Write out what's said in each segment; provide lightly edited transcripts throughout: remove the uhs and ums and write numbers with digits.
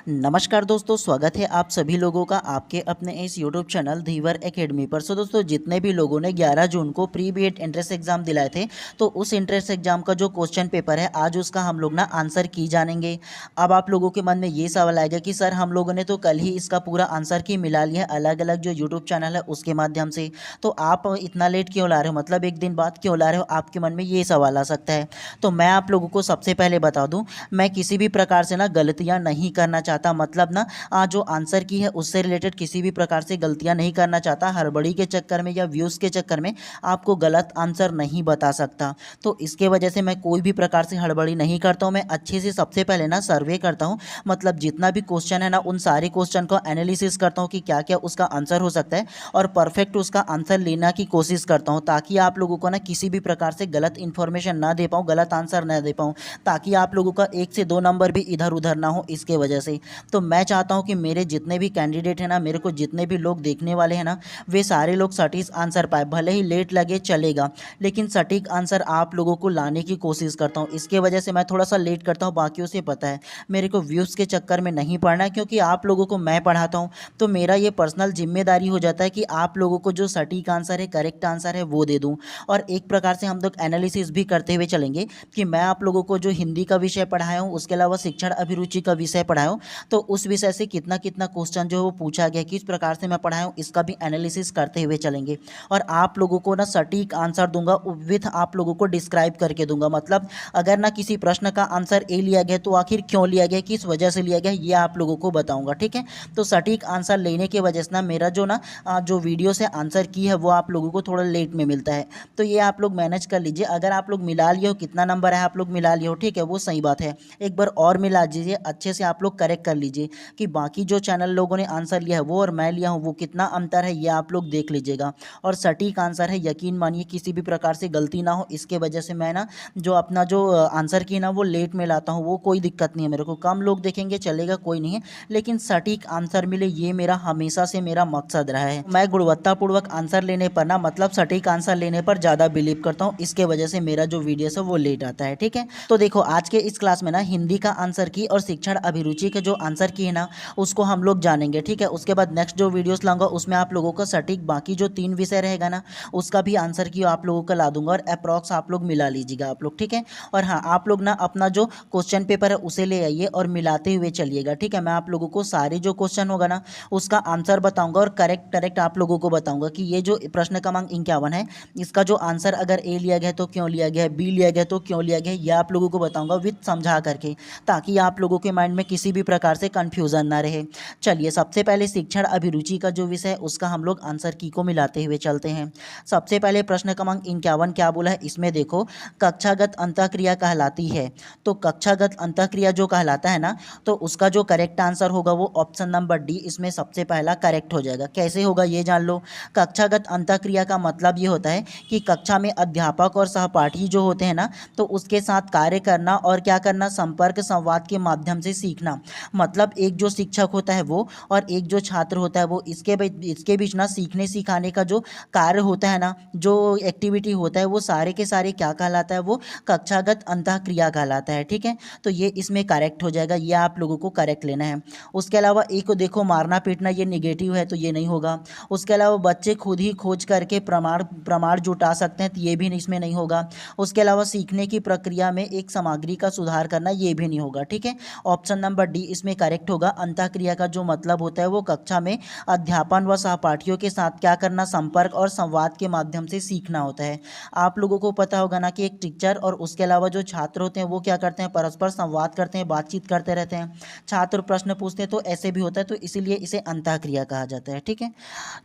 नमस्कार दोस्तों, स्वागत है आप सभी लोगों का आपके अपने इस यूट्यूब चैनल धीवर एकेडमी पर। सो दोस्तों, जितने भी लोगों ने 11 जून को प्री बीएड एंट्रेंस एग्जाम दिलाए थे, तो उस एंट्रेंस एग्जाम का जो क्वेश्चन पेपर है, आज उसका हम लोग ना आंसर की जानेंगे। अब आप लोगों के मन में ये सवाल आएगा कि सर, हम लोगों ने तो कल ही इसका पूरा आंसर की मिला लिया है अलग अलग जो यूट्यूब चैनल है उसके माध्यम से, तो आप इतना लेट क्यों ला रहे हो, मतलब एक दिन बाद क्यों ला रहे हो, आपके मन में ये सवाल आ सकता है। तो मैं आप लोगों को सबसे पहले बता दूं, मैं किसी भी प्रकार से ना गलतियां नहीं करना चाहता, मतलब ना जो आंसर की है उससे रिलेटेड किसी भी प्रकार से गलतियां नहीं करना चाहता। हड़बड़ी के चक्कर में या व्यूज़ के चक्कर में आपको गलत आंसर नहीं बता सकता, तो इसके वजह से मैं कोई भी प्रकार से हड़बड़ी नहीं करता हूँ। मैं अच्छे से सबसे पहले ना सर्वे करता हूँ, मतलब जितना भी क्वेश्चन है ना उन सारे क्वेश्चन को एनालिसिस करता हूँ कि क्या क्या उसका आंसर हो सकता है, और परफेक्ट उसका आंसर लेना की कोशिश करता हूँ, ताकि आप लोगों को ना किसी भी प्रकार से गलत इन्फॉर्मेशन ना दे पाऊँ, गलत आंसर ना दे पाऊँ, ताकि आप लोगों का 1 से 2 नंबर भी इधर उधर ना हो इसके वजह से। तो मैं चाहता हूं कि मेरे जितने भी कैंडिडेट हैं ना, मेरे को जितने भी लोग देखने वाले हैं ना, वे सारे लोग सटीक आंसर पाए, भले ही लेट लगे चलेगा, लेकिन सटीक आंसर आप लोगों को लाने की कोशिश करता हूं। इसके वजह से मैं थोड़ा सा लेट करता हूं, बाकियों से पता है मेरे को व्यूज़ के चक्कर में नहीं पड़ना है, क्योंकि आप लोगों को मैं पढ़ाता हूं, तो मेरा ये पर्सनल जिम्मेदारी हो जाता है कि आप लोगों को जो सटीक आंसर है, करेक्ट आंसर है, वो दे दूँ। और एक प्रकार से हम लोग एनालिसिस भी करते हुए चलेंगे कि मैं आप लोगों को जो हिंदी का विषय पढ़ाया हूँ, उसके अलावा शिक्षण अभिरुचि का विषय पढ़ाया हूँ, तो उस विषय से कितना कितना क्वेश्चन जो है वो पूछा गया, किस प्रकार से मैं पढ़ाया हूँ, इसका भी एनालिसिस करते हुए चलेंगे। और आप लोगों को ना सटीक आंसर दूंगा, विथ आप लोगों को डिस्क्राइब करके दूंगा, मतलब अगर ना किसी प्रश्न का आंसर ए लिया गया तो आखिर क्यों लिया गया, किस वजह से लिया गया, ये आप लोगों को बताऊंगा, ठीक है। तो सटीक आंसर लेने की वजह से ना मेरा जो ना जो वीडियो से आंसर की है वो आप लोगों को थोड़ा लेट में मिलता है, तो ये आप लोग मैनेज कर लीजिए। अगर आप लोग मिला लिए हो, कितना नंबर है आप लोग मिला लिए हो, ठीक है, वो सही बात है, एक बार और मिला दीजिए, अच्छे से आप लोग करेक्ट कर लीजिए कि बाकी जो चैनल लोगों ने आंसर लिया है वो और मैं लिया हूँ वो कितना अंतर है, ये आप लोग देख लीजिएगा। और सटीक आंसर है, यकीन मानिए किसी भी प्रकार से गलती ना हो, इसके वजह से मैं ना जो अपना जो आंसर की ना वो लेट में लाता हूँ, वो कोई दिक्कत नहीं है मेरे को, कम लोग देखेंगे चलेगा, कोई नहीं है, लेकिन सटीक आंसर मिले ये मेरा हमेशा से मेरा मकसद रहा है। मैं गुणवत्तापूर्वक आंसर लेने पर ना, मतलब सटीक आंसर लेने पर ज़्यादा बिलीव करता हूँ, इसके वजह से मेरा जो वीडियो है वो लेट आता है, ठीक है। तो देखो, आज के इस क्लास में ना हिंदी का आंसर की और शिक्षण अभिरुचि के जो आंसर की है ना उसको हम लोग जानेंगे, ठीक है। उसके बाद नेक्स्ट जो वीडियोस लाऊंगा उसमें आप लोगों का सटीक बाकी जो 3 विषय रहेगा ना उसका भी आंसर की आप लोगों का ला दूंगा, और अप्रॉक्स आप लोग मिला लीजिएगा आप लोग, ठीक है। और हाँ, आप लोग ना अपना जो क्वेश्चन पेपर है उसे ले आइए और मिलाते हुए चलिएगा, ठीक है। मैं आप लोगों को सारे जो क्वेश्चन होगा ना उसका आंसर बताऊंगा, और करेक्ट करेक्ट आप लोगों को बताऊंगा कि ये जो प्रश्न क्रमांक 51 है इसका जो आंसर अगर ए लिया गया तो क्यों लिया गया, बी लिया गया तो क्यों लिया गया, ये आप लोगों को बताऊंगा विथ समझा करके, ताकि आप लोगों के माइंड में किसी भी प्रकार से कन्फ्यूज़न ना रहे। चलिए, सबसे पहले शिक्षण अभिरुचि का जो विषय है उसका हम लोग आंसर की को मिलाते हुए चलते हैं। सबसे पहले प्रश्न क्रमांक 51 क्या बोला है, इसमें देखो, कक्षागत अंतःक्रिया कहलाती है, तो कक्षागत अंतःक्रिया जो कहलाता है ना, तो उसका जो करेक्ट आंसर होगा वो ऑप्शन नंबर डी इसमें सबसे पहला करेक्ट हो जाएगा। कैसे होगा ये जान लो। कक्षागत अंतःक्रिया का मतलब ये होता है कि कक्षा में अध्यापक और सहपाठी जो होते हैं ना, तो उसके साथ कार्य करना और क्या करना, संपर्क संवाद के माध्यम से सीखना, मतलब एक जो शिक्षक होता है वो और एक जो छात्र होता है वो, इसके बीच ना सीखने सिखाने का जो कार्य होता है ना, जो एक्टिविटी होता है, वो सारे के सारे क्या कहलाता है, वो कक्षागत अंतःक्रिया कहलाता है, ठीक है। तो ये इसमें करेक्ट हो जाएगा, ये आप लोगों को करेक्ट लेना है। उसके अलावा एक को देखो, मारना पीटना ये निगेटिव है तो ये नहीं होगा। उसके अलावा बच्चे खुद ही खोज करके प्रमाण प्रमाण जुटा सकते हैं तो ये भी इसमें नहीं होगा। उसके अलावा सीखने की प्रक्रिया में एक सामग्री का सुधार करना ये भी नहीं होगा, ठीक है। ऑप्शन नंबर डी इसमें करेक्ट होगा। अंतःक्रिया का जो मतलब होता है वो कक्षा में अध्यापन व सहपाठियों के साथ क्या करना, संपर्क और संवाद के माध्यम से सीखना होता है। आप लोगों को पता होगा ना कि एक टीचर और उसके अलावा जो छात्र होते हैं वो क्या करते हैं, परस्पर संवाद करते हैं, बातचीत करते रहते हैं, छात्र प्रश्न पूछते हैं, तो ऐसे भी होता है, तो इसीलिए इसे अंतःक्रिया कहा जाता है, ठीक है।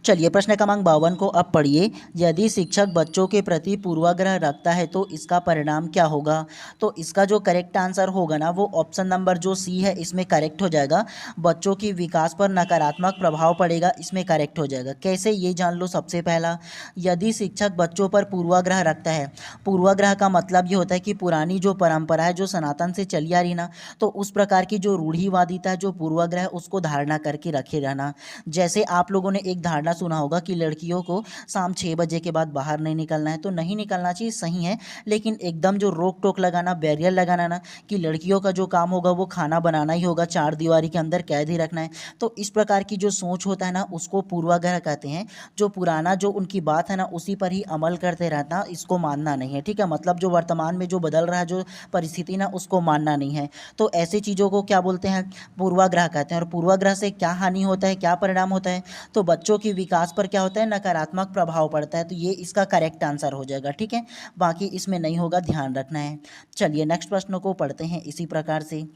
चलिए, प्रश्न क्रमांक 52 को अब पढ़िए। यदि शिक्षक बच्चों के प्रति पूर्वाग्रह रखता है तो इसका परिणाम क्या होगा, तो इसका जो करेक्ट आंसर होगा ना वो ऑप्शन नंबर जो सी है इसमें करेक्ट हो जाएगा। बच्चों की विकास पर नकारात्मक प्रभाव पड़ेगा, इसमें करेक्ट हो जाएगा। कैसे, ये जान लो। सबसे पहला, यदि शिक्षक बच्चों पर पूर्वाग्रह रखता है, पूर्वाग्रह का मतलब ये होता है कि पुरानी जो परंपरा है जो सनातन से चली आ रही ना, तो उस प्रकार की जो रूढ़िवादिता है, जो पूर्वाग्रह है, उसको धारणा करके रखे रहना। जैसे आप लोगों ने एक धारणा सुना होगा कि लड़कियों को शाम 6 बजे के बाद बाहर नहीं निकलना है, तो नहीं निकलना चाहिए, सही है, लेकिन एकदम जो रोक टोक लगाना, बैरियर लगाना ना कि लड़कियों का जो काम होगा वो खाना बनाना ही होगा चार दीवारी के अंदर कैद ही रखना है। तो इस प्रकार की जो सोच होता है ना उसको पूर्वाग्रह कहते हैं। जो पुराना जो उनकी बात है ना उसी पर ही अमल करते रहना, इसको मानना नहीं है, ठीक है। मतलब जो वर्तमान में जो बदल रहा है जो परिस्थिति ना उसको मानना नहीं है। तो ऐसी चीज़ों को क्या बोलते हैं, पूर्वाग्रह कहते हैं। और पूर्वाग्रह से क्या हानि होता है, क्या परिणाम होता है, तो बच्चों की विकास पर क्या होता है, नकारात्मक प्रभाव पड़ता है। तो ये इसका करेक्ट आंसर हो जाएगा, ठीक है। बाकी इसमें नहीं होगा, ध्यान रखना है। चलिए नेक्स्ट प्रश्न को पढ़ते हैं इसी प्रकार से।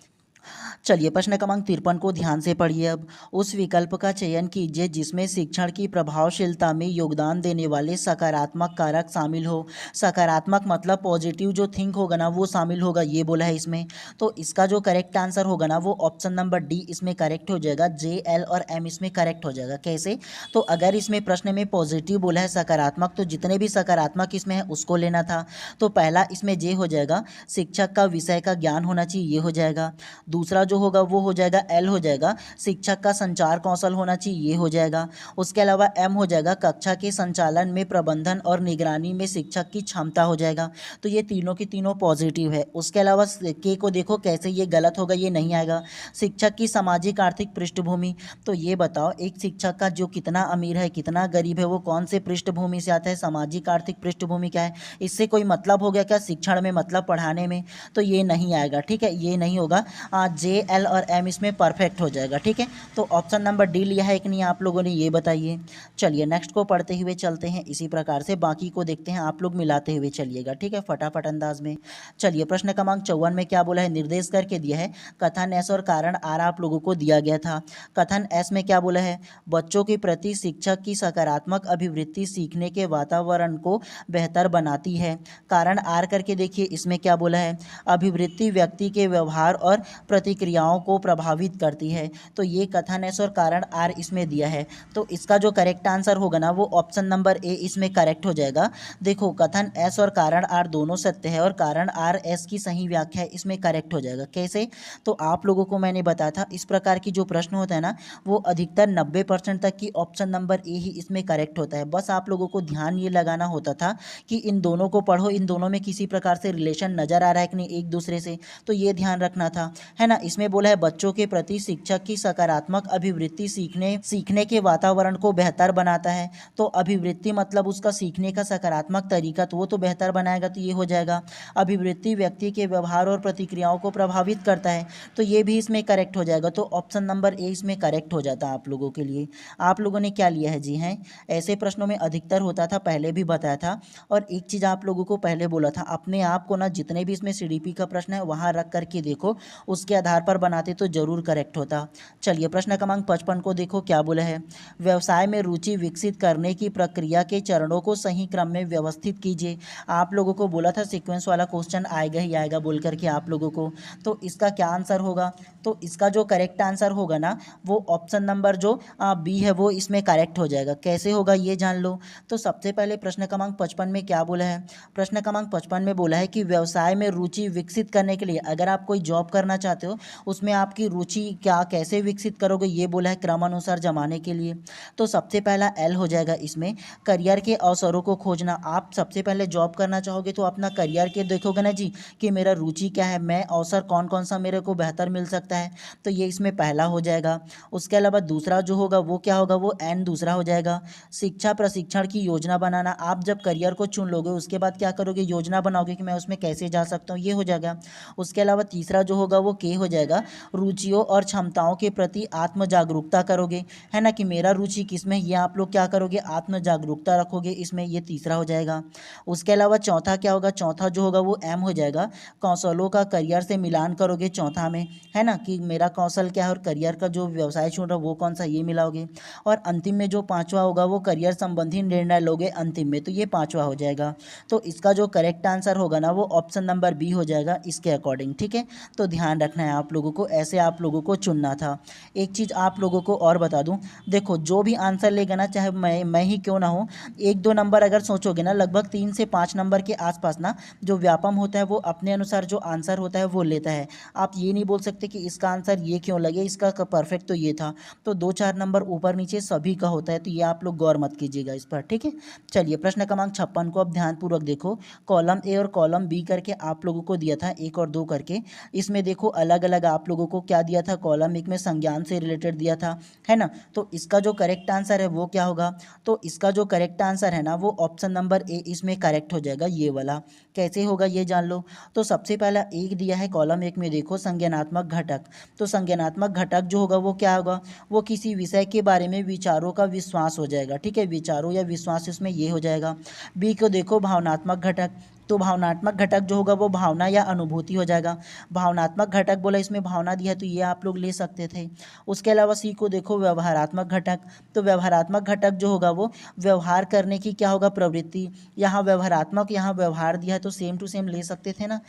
चलिए प्रश्न क्रमांक 53 को ध्यान से पढ़िए। अब उस विकल्प का चयन कीजिए जिसमें शिक्षण की प्रभावशीलता में योगदान देने वाले सकारात्मक कारक शामिल हो। सकारात्मक मतलब पॉजिटिव जो थिंक होगा ना वो शामिल होगा, ये बोला है इसमें। तो इसका जो करेक्ट आंसर होगा ना वो ऑप्शन नंबर डी इसमें करेक्ट हो जाएगा। जे, एल और एम इसमें करेक्ट हो जाएगा। कैसे, तो अगर इसमें प्रश्न में पॉजिटिव बोला है सकारात्मक, तो जितने भी सकारात्मक इसमें है उसको लेना था। तो पहला इसमें जे हो जाएगा, शिक्षक का विषय का ज्ञान होना चाहिए, ये हो जाएगा। दूसरा जो होगा वो हो जाएगा एल हो जाएगा, शिक्षक का संचार कौशल होना चाहिए, ये हो जाएगा। उसके अलावा एम हो जाएगा, कक्षा के संचालन में प्रबंधन और निगरानी में शिक्षक की क्षमता हो जाएगा। तो ये तीनों की तीनों पॉजिटिव है। उसके अलावा के को देखो कैसे ये गलत होगा, ये नहीं आएगा। शिक्षक की सामाजिक आर्थिक पृष्ठभूमि, तो ये बताओ एक शिक्षक का जो कितना अमीर है कितना गरीब है वो कौन से पृष्ठभूमि से आता है, सामाजिक आर्थिक पृष्ठभूमि क्या है, इससे कोई मतलब हो गया क्या शिक्षण में, मतलब पढ़ाने में, तो ये नहीं आएगा, ठीक है, ये नहीं होगा। जे, एल और एम इसमें परफेक्ट हो जाएगा, ठीक है। तो ऑप्शन नंबर डी लिया है कि नहीं आप लोगों ने, ये बताइए। चलिए नेक्स्ट को पढ़ते हुए चलते हैं इसी प्रकार से, बाकी को देखते हैं, आप लोग मिलाते हुए चलिएगा, ठीक है, फटाफट अंदाज में। चलिए प्रश्न क्रमांक 54 में क्या बोला है, निर्देश करके दिया है। कथन एस और कारण आर आप लोगों को दिया गया था। कथन एस में क्या बोला है, बच्चों के प्रति शिक्षक की सकारात्मक अभिवृत्ति सीखने के वातावरण को बेहतर बनाती है। कारण आर करके देखिए इसमें क्या बोला है, अभिवृत्ति व्यक्ति के व्यवहार और प्रतिक्रियाओं को प्रभावित करती है। तो ये कथन एस और कारण आर इसमें दिया है। तो इसका जो करेक्ट आंसर होगा ना वो ऑप्शन नंबर ए इसमें करेक्ट हो जाएगा। देखो कथन एस और कारण आर दोनों सत्य है और कारण आर एस की सही व्याख्या है, इसमें करेक्ट हो जाएगा। कैसे, तो आप लोगों को मैंने बताया था इस प्रकार की जो प्रश्न होता है ना वो अधिकतर 90% तक की ऑप्शन नंबर ए ही इसमें करेक्ट होता है। बस आप लोगों को ध्यान ये लगाना होता था कि इन दोनों को पढ़ो, इन दोनों में किसी प्रकार से रिलेशन नजर आ रहा है कि नहीं एक दूसरे से, तो ये ध्यान रखना था, है ना। इसमें बोला है बच्चों के प्रति शिक्षक की सकारात्मक अभिवृत्ति सीखने के वातावरण को बेहतर बनाता है। तो अभिवृत्ति मतलब उसका सीखने का सकारात्मक तरीका, तो वो तो बेहतर बनाएगा, तो ये हो जाएगा। अभिवृत्ति व्यक्ति के व्यवहार और प्रतिक्रियाओं को प्रभावित करता है, तो ये भी इसमें करेक्ट हो जाएगा। तो ऑप्शन नंबर ए इसमें करेक्ट हो जाता है आप लोगों के लिए। आप लोगों ने क्या लिया है जी, हैं ऐसे प्रश्नों में अधिकतर होता था, पहले भी बताया था। और एक चीज़ आप लोगों को पहले बोला था, अपने आप को ना जितने भी इसमें सीडीपी का प्रश्न है वहाँ रख करके देखो, उसके आधार पर बनाते तो जरूर करेक्ट होता। चलिए प्रश्न क्रमांक 55 को देखो क्या बोला है, व्यवसाय में रुचि विकसित करने की प्रक्रिया के चरणों को सही क्रम में व्यवस्थित कीजिए। आप लोगों को बोला था सीक्वेंस वाला क्वेश्चन आएगा ही आएगा बोल करके आप लोगों को। तो इसका क्या आंसर होगा, तो इसका जो करेक्ट आंसर होगा ना वो ऑप्शन नंबर जो बी है वो इसमें करेक्ट हो जाएगा। कैसे होगा ये जान लो। तो सबसे पहले प्रश्न क्रमांक 55 में क्या बोला है, प्रश्न क्रमांक 55 में बोला है कि व्यवसाय में रुचि विकसित करने के लिए, अगर आप कोई जॉब करना चाहते हो उसमें आपकी रुचि क्या कैसे विकसित करोगे, ये बोला है क्रमानुसार जमाने के लिए। तो सबसे पहला एल हो जाएगा इसमें, करियर के अवसरों को खोजना। आप सबसे पहले जॉब करना चाहोगे तो अपना करियर के देखोगे ना जी कि मेरा रुचि क्या है, मैं अवसर कौन कौन सा मेरे को बेहतर मिल सकता है, तो ये इसमें पहला हो जाएगा। उसके अलावा दूसरा जो होगा वो क्या होगा, वो एन दूसरा हो जाएगा, शिक्षा प्रशिक्षण की योजना बनाना। आप जब करियर को चुन लोगे उसके बाद क्या करोगे, योजना बनाओगे कि मैं उसमें कैसे जा सकता हूँ, ये हो जाएगा। उसके अलावा तीसरा जो होगा वो के हो जाएगा, रुचियों और क्षमताओं के प्रति आत्म जागरूकता करोगे, है ना, कि मेरा रुचि किस में, ये आप लोग क्या करोगे, आत्म जागरूकता रखोगे इसमें, ये तीसरा हो जाएगा। उसके अलावा चौथा क्या होगा, चौथा जो होगा वो एम हो जाएगा, कौशलों का करियर से मिलान करोगे चौथा में, है ना, कि मेरा कौशल क्या है और करियर का जो व्यवसाय चुन रहा वो कौन सा, ये मिलाओगे। और अंतिम में जो पांचवा होगा वो करियर संबंधी निर्णय लोगे अंतिम में, तो ये पांचवा हो जाएगा। तो इसका जो करेक्ट आंसर होगा ना वो ऑप्शन नंबर बी हो जाएगा इसके अकॉर्डिंग, ठीक है। तो ध्यान रखना है आप लोगों को, ऐसे आप लोगों को चुनना था। एक चीज़ आप लोगों को और बता दूं, देखो जो भी आंसर लेगा ना चाहे मैं ही क्यों ना हूँ, एक दो नंबर अगर सोचोगे ना लगभग 3 से 5 नंबर के आसपास ना जो व्यापम होता है वो अपने अनुसार जो आंसर होता है वो लेता है। आप ये नहीं बोल सकते कि इसका आंसर ये क्यों लगे, इसका परफेक्ट तो ये था, तो 2-4 नंबर ऊपर नीचे सभी का होता है, तो ये आप लोग गौर मत कीजिएगा इस पर, ठीक है। चलिए प्रश्न क्रमांक 56 को अब ध्यानपूर्वक देखो, कॉलम ए और कॉलम बी करके आप लोगों को दिया था 1 और 2 करके। इसमें देखो अलग अलग आप लोगों को क्या दिया था, कॉलम एक में संज्ञान से रिलेटेड दिया था, है ना। तो इसका जो करेक्ट आंसर है वो क्या होगा, तो इसका जो करेक्ट आंसर है ना वो ऑप्शन नंबर ए इसमें करेक्ट हो जाएगा, ये वाला। कैसे होगा ये जान लो। तो सबसे पहला एक दिया है कॉलम एक में, देखो संज्ञानात्मक घटक। तो संज्ञानात्मक घटक जो होगा वो क्या होगा, वो किसी विषय के बारे में विचारों का विश्वास हो जाएगा, ठीक है, विचारों या विश्वास इसमें ये हो जाएगा। बी को देखो भावनात्मक घटक। तो भावनात्मक घटक जो होगा वो भावना या अनुभूति हो जाएगा। भावनात्मक घटक बोला, इसमें भावना दिया है तो ये आप लोग ले सकते थे। उसके अलावा सी को देखो व्यवहारात्मक घटक। तो व्यवहारात्मक घटक जो होगा वो व्यवहार करने की क्या होगा, प्रवृत्ति। यहाँ व्यवहारात्मक, यहाँ व्यवहार दिया है तो सेम टू सेम ले सकते थे ना।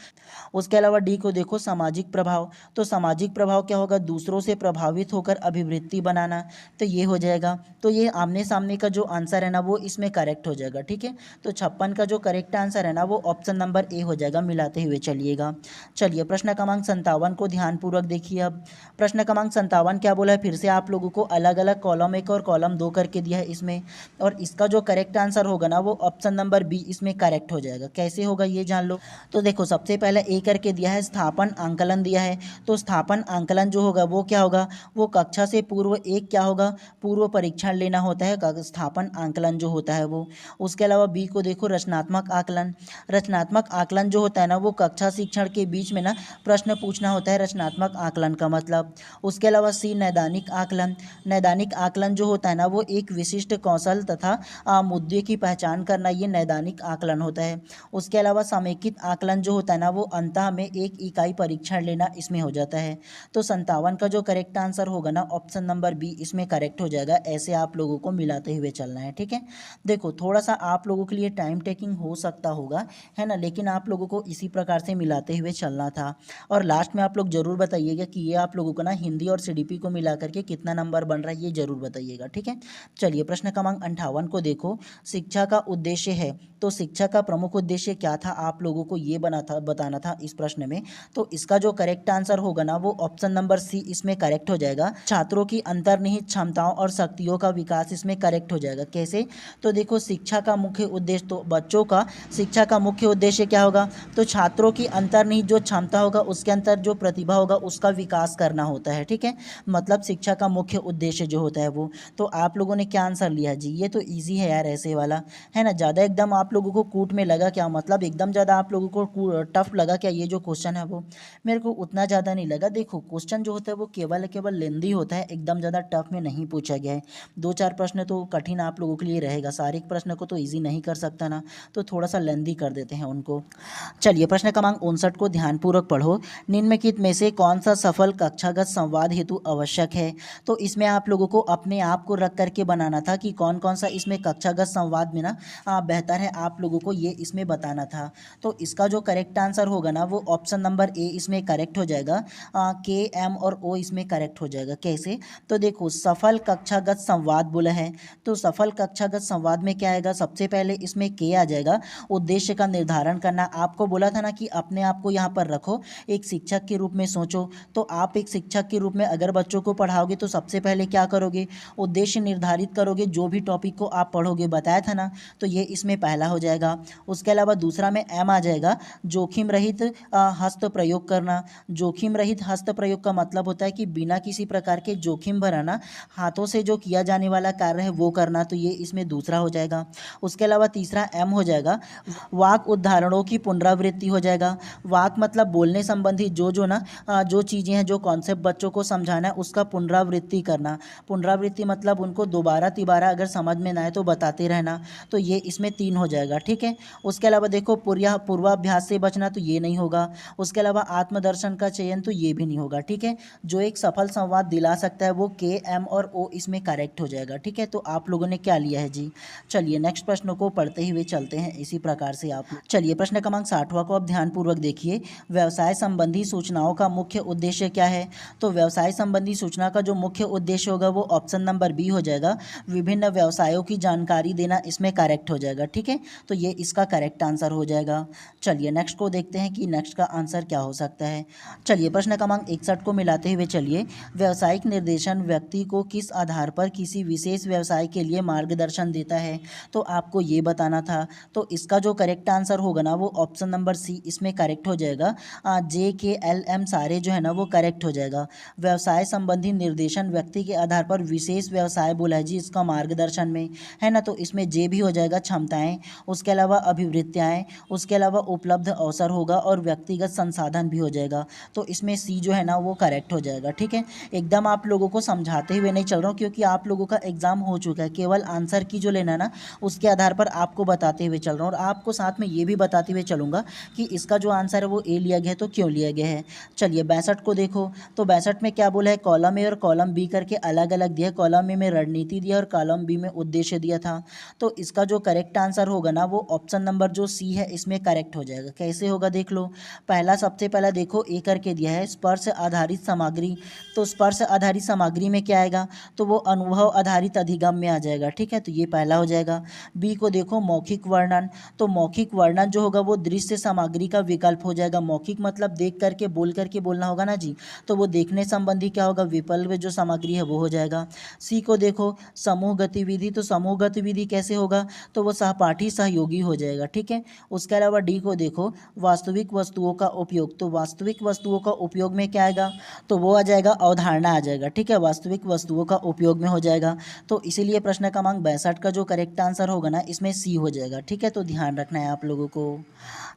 उसके अलावा डी को देखो सामाजिक प्रभाव। तो सामाजिक प्रभाव क्या होगा, दूसरों से प्रभावित होकर अभिवृत्ति बनाना, तो ये हो जाएगा। तो ये आमने सामने का जो आंसर है ना वो इसमें करेक्ट हो जाएगा, ठीक है। तो 56 का जो करेक्ट आंसर है ना वो ऑप्शन नंबर ए हो जाएगा, मिलाते हुए चलिएगा। चलिए प्रश्न क्रमांक 57 को ध्यानपूर्वक देखिए। अब प्रश्न क्रमांक 57 क्या बोला है, फिर से आप लोगों को अलग अलग कॉलम 1 और कॉलम 2 करके दिया है इसमें, और इसका जो करेक्ट आंसर होगा ना वो ऑप्शन नंबर बी इसमें करेक्ट हो जाएगा। कैसे होगा ये जान लो। तो देखो सबसे पहले ए करके दिया है स्थापन आंकलन दिया है। तो स्थापन आंकलन जो होगा वो क्या होगा, वो कक्षा से पूर्व एक क्या होगा, पूर्व परीक्षण लेना होता है, स्थापन आंकलन जो होता है वो। उसके अलावा बी को देखो रचनात्मक आकलन। रचनात्मक आकलन जो होता है ना वो कक्षा शिक्षण के बीच में ना प्रश्न पूछना होता है, रचनात्मक आकलन का मतलब। उसके अलावा सी नैदानिक आकलन। नैदानिक आकलन जो होता है ना वो एक विशिष्ट कौशल तथा मुद्दे की पहचान करना, ये नैदानिक आकलन होता है। उसके अलावा समेकित आकलन जो होता है ना वो अंतः में एक इकाई परीक्षण लेना, इसमें हो जाता है। तो 57 का जो करेक्ट आंसर होगा ना ऑप्शन नंबर बी इसमें करेक्ट हो जाएगा। ऐसे आप लोगों को मिलाते हुए चलना है, ठीक है। देखो थोड़ा सा आप लोगों के लिए टाइम टेकिंग हो सकता होगा, है ना, लेकिन आप लोगों को इसी प्रकार से मिलाते हुए चलना था। और लास्ट में आप लोग जरूर बताइएगा कि ये आप लोगों को ना हिंदी और सीडीपी को मिला करके कितना नंबर बन रहा है, ये जरूर बताइएगा, ठीक है। चलिए प्रश्न क्रमांक 58 को देखो, शिक्षा का उद्देश्य है। तो शिक्षा का प्रमुख उद्देश्य क्या था, आप लोगों को ये बताना था इस प्रश्न में। तो इसका जो करेक्ट आंसर होगा ना वो ऑप्शन नंबर सी इसमें करेक्ट हो जाएगा। छात्रों की अंतर्निहित क्षमताओं और शक्तियों का विकास इसमें करेक्ट हो जाएगा। कैसे, तो देखो शिक्षा का मुख्य उद्देश्य, तो बच्चों का शिक्षा का मुख्य उद्देश्य क्या होगा, तो छात्रों की अंतर्निहित जो क्षमता होगा, उसके अंतर जो प्रतिभा होगा उसका विकास करना होता है, ठीक है। मतलब शिक्षा का मुख्य उद्देश्य जो होता है वो। तो आप लोगों ने क्या आंसर लिया जी, ये तो ईजी है यार ऐसे वाला, है ना। ज़्यादा एकदम आप लोगों को कूट में लगा क्या, मतलब एकदम ज़्यादा आप लोगों को टफ लगा क्या ये जो क्वेश्चन है वो, मेरे को उतना ज़्यादा नहीं लगा। देखो क्वेश्चन जो होता है वो केवल लेंदी होता है, एकदम ज़्यादा टफ में नहीं पूछा गया है। 2-4 प्रश्न तो कठिन आप लोगों के लिए रहेगा, सारे प्रश्न को तो ईजी नहीं कर सकता ना, तो थोड़ा सा लेंदी कर देते हैं उनको। चलिए प्रश्न क्रमांक 59 को ध्यानपूर्वक पढ़ो। निम्नलिखित में से कौन सा सफल कक्षागत संवाद हेतु आवश्यक है। तो इसमें आप लोगों को अपने आप को रख करके बनाना था कि कौन कौन सा इसमें कक्षागत संवाद में ना बेहतर है, आप लोगों को ये इसमें बताना था। तो इसका जो करेक्ट आंसर होगा ना वो ऑप्शन नंबर ए इसमें करेक्ट हो जाएगा। के, एम और ओ इसमें करेक्ट हो जाएगा। कैसे, तो देखो सफल कक्षागत संवाद बोला है, तो सफल कक्षागत संवाद में क्या आएगा, सबसे पहले इसमें के आ जाएगा, उद्देश्य का निर्धारण करना। आपको बोला था ना कि अपने आप को यहाँ पर रखो, एक शिक्षक के रूप में सोचो। तो आप एक शिक्षक के रूप में अगर बच्चों को पढ़ाओगे तो सबसे पहले क्या करोगे, उद्देश्य निर्धारित करोगे, जो भी टॉपिक को आप पढ़ोगे, बताया था ना, तो ये इसमें पहला हो जाएगा। उसके अलावा दूसरा में एम आ जाएगा, जोखिम रहित हस्त प्रयोग करना। जोखिम रहित हस्त प्रयोग का मतलब होता है कि बिना किसी प्रकार के जोखिम भरा ना हाथों से जो किया जाने वाला कार्य है वो करना, तो ये इसमें दूसरा हो जाएगा। उसके अलावा तीसरा एम हो जाएगा, वाक उदाहरणों की पुनरावृत्ति हो जाएगा। वाक मतलब बोलने संबंधी जो ना जो चीज़ें हैं, जो कॉन्सेप्ट बच्चों को समझाना है उसका पुनरावृत्ति करना। पुनरावृत्ति मतलब उनको दोबारा तिबारा अगर समझ में ना आए तो बताते रहना, तो ये इसमें 3 हो जाएगा, ठीक है। उसके अलावा देखो पूर्वाभ्यास से बचना, तो ये नहीं होगा। उसके अलावा आत्मदर्शन का चयन, तो ये भी नहीं होगा, ठीक है। जो एक सफल संवाद दिला सकता है वो के, एम और ओ इसमें करेक्ट हो जाएगा, ठीक है। तो आप लोगों ने क्या लिया है जी। चलिए नेक्स्ट प्रश्न को पढ़ते हुए चलते हैं इसी प्रकार से आप। चलिए प्रश्न क्रमांक 60वां को आप ध्यानपूर्वक देखिए। व्यवसाय संबंधी सूचनाओं का मुख्य उद्देश्य क्या है। तो व्यवसाय संबंधी सूचना का जो मुख्य उद्देश्य होगा वो ऑप्शन नंबर बी हो जाएगा, विभिन्न व्यवसायों की जानकारी देना, इसमें करेक्ट हो जाएगा, ठीक है। तो ये इसका करेक्ट आंसर हो जाएगा। चलिए नेक्स्ट को देखते हैं कि नेक्स्ट का आंसर क्या हो सकता है। चलिए प्रश्न क्रमांक 61 को मिलाते हुए चलिए। व्यावसायिक निर्देशन व्यक्ति को किस आधार पर किसी विशेष व्यवसाय के लिए मार्गदर्शन देता है, तो आपको ये बताना था। तो इसका जो करेक्ट आंसर होगा ना वो ऑप्शन नंबर सी इसमें करेक्ट हो जाएगा। जे के एल एम सारे जो है ना वो करेक्ट हो जाएगा। व्यवसाय संबंधी निर्देशन व्यक्ति के आधार पर विशेष व्यवसाय बोला है जी इसका मार्गदर्शन में, है ना, तो इसमें जे भी हो जाएगा क्षमताएं, उसके अलावा अभिवृत्तियाँ, उसके अलावा उपलब्ध अवसर होगा और व्यक्तिगत संसाधन भी हो जाएगा। तो इसमें सी जो है ना वो करेक्ट हो जाएगा। ठीक है, एकदम आप लोगों को समझाते हुए नहीं चल रहा हूँ क्योंकि आप लोगों का एग्जाम हो चुका है, केवल आंसर की जो लेना ना उसके आधार पर आपको बताते हुए चल रहा हूँ और आपको साथ में ये भी बताते हुए चलूँगा कि इसका जो आंसर है वो ए लिया गया है तो क्यों लिया गया है। चलिए 62 को देखो, तो 62 में क्या बोला है, कॉलम ए और कॉलम बी करके अलग अलग दिया है। कॉलम ए में रणनीति दिया और कॉलम बी में उद्देश्य दिया था। तो इसका जो करेक्ट आंसर होगा ना वो ऑप्शन नंबर जो सी है इसमें करेक्ट हो जाएगा। कैसे होगा देख लो, पहला सबसे पहला देखो ए करके दिया है स्पर्श आधारित सामग्री, तो स्पर्श आधारित सामग्री में क्या आएगा, तो वो अनुभव आधारित अधिगम में आ जाएगा। ठीक है, तो ये पहला हो जाएगा। बी को देखो मौखिक वर्णन, तो मौखिक वर्णन जो होगा वो दृश्य सामग्री का विकल्प हो जाएगा। मौखिक मतलब देख करके बोल करके बोलना होगा ना जी, तो वो देखने संबंधी क्या होगा, विकल्प जो सामग्री है वो हो जाएगा। सी को देखो समूह गतिविधि, तो समूह गतिविधि कैसे होगा, तो वो सहपाठी सहयोगी हो जाएगा। ठीक है, उसके अलावा डी को देखो वास्तविक वस्तुओं का उपयोग, तो वास्तविक वस्तुओं का उपयोग में क्या आएगा, तो वो आ जाएगा अवधारणा आ जाएगा। ठीक है, वास्तविक वस्तुओं का उपयोग में हो जाएगा। तो इसीलिए प्रश्न क्रमांक 62 का जो करेक्ट आंसर होगा ना इसमें सी हो जाएगा। ठीक है, तो ध्यान रखना है आप लोगों को।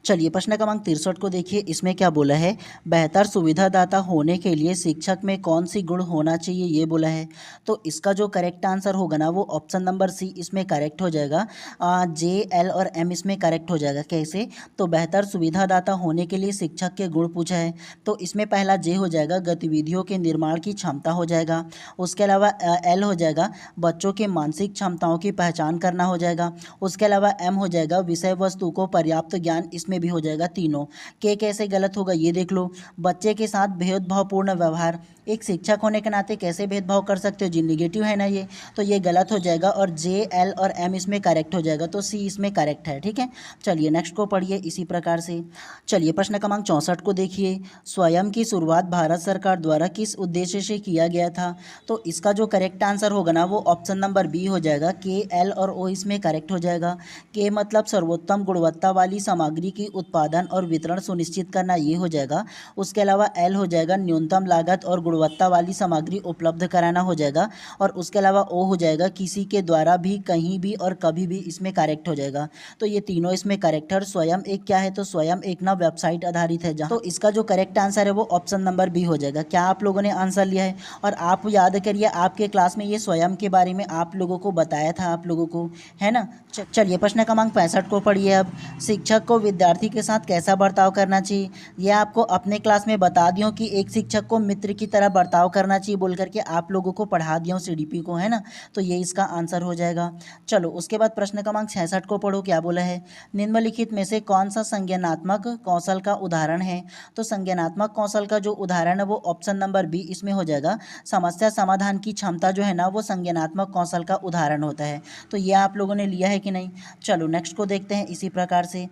चलिए प्रश्न क्रमांक 63 को देखिए, इसमें क्या बोला है, बेहतर सुविधादाता होने के लिए शिक्षक में कौन सी गुण होना चाहिए ये बोला है। तो इसका जो करेक्ट आंसर होगा ना वो ऑप्शन नंबर सी इसमें करेक्ट हो जाएगा। जे एल और एम इसमें करेक्ट हो जाएगा। कैसे, तो बेहतर सुविधादाता होने के लिए शिक्षक के गुण पूछा है, तो इसमें पहला जे हो जाएगा गतिविधियों के निर्माण की क्षमता हो जाएगा। उसके अलावा एल हो जाएगा बच्चों के मानसिक क्षमताओं की पहचान करना हो जाएगा। उसके अलावा एम हो जाएगा विषय वस्तु को पर्याप्त ज्ञान, इसमें भी हो जाएगा तीनों। के कैसे गलत होगा ये देख लो, बच्चे के साथ भेदभावपूर्ण व्यवहार, एक शिक्षक होने के नाते कैसे भेदभाव कर सकते हो जी, निगेटिव है ना ये, तो ये गलत हो जाएगा और जे एल और एम इसमें करेक्ट हो जाएगा, तो सी इसमें करेक्ट है। ठीक है, चलिए नेक्स्ट को पढ़िए इसी प्रकार से। चलिए प्रश्न क्रमांक 64 को देखिए, स्वयं की शुरुआत भारत सरकार द्वारा किस उद्देश्य से किया गया था, तो इसका जो करेक्ट आंसर होगा ना वो ऑप्शन नंबर बी हो जाएगा। के एल और ओ इसमें करेक्ट हो जाएगा। के मतलब सर्वोत्तम गुणवत्ता वाली सामग्री की उत्पादन और वितरण सुनिश्चित करना, ये हो जाएगा। उसके अलावा एल हो जाएगा न्यूनतम लागत और गुणवत्ता वाली सामग्री उपलब्ध कराना हो जाएगा। और उसके अलावा ओ हो जाएगा किसी के द्वारा भी कहीं भी और कभी भी, इसमें करेक्ट हो जाएगा। तो ये तीनों इसमें करेक्ट है। और स्वयं एक क्या है, तो स्वयं एक ना वेबसाइट आधारित है जहाँ, तो इसका जो करेक्ट आंसर है वो ऑप्शन नंबर बी हो जाएगा। क्या आप लोगों ने आंसर लिया है, और आप याद करिए आपके क्लास में ये स्वयं के बारे में आप लोगों को बताया था आप लोगों को, है ना। चलिए प्रश्न क्रमांक 65 को पढ़िए अब, शिक्षक को विद्यार्थी के साथ कैसा बर्ताव करना चाहिए, यह आपको अपने क्लास में बता दियो कि एक शिक्षक को मित्र की तरह बर्ताव करना चाहिए बोल करके आप लोगों को पढ़ा दिया सीडीपी को, है ना, तो ये इसका आंसर हो जाएगा। चलो उसके बाद प्रश्न क्रमांक 66 को पढ़ो, क्या बोला है, निम्नलिखित में से कौन सा संज्ञानात्मक कौशल का उदाहरण है, तो संज्ञानात्मक कौशल का जो उदाहरण है वो ऑप्शन नंबर बी इसमें हो जाएगा। समस्या समाधान की क्षमता जो है ना वो संज्ञानात्मक कौशल का उदाहरण होता है। तो ये आप लोगों ने लिया है कि नहीं। चलो नेक्स्ट को देखते हैं इसी प्रकार से।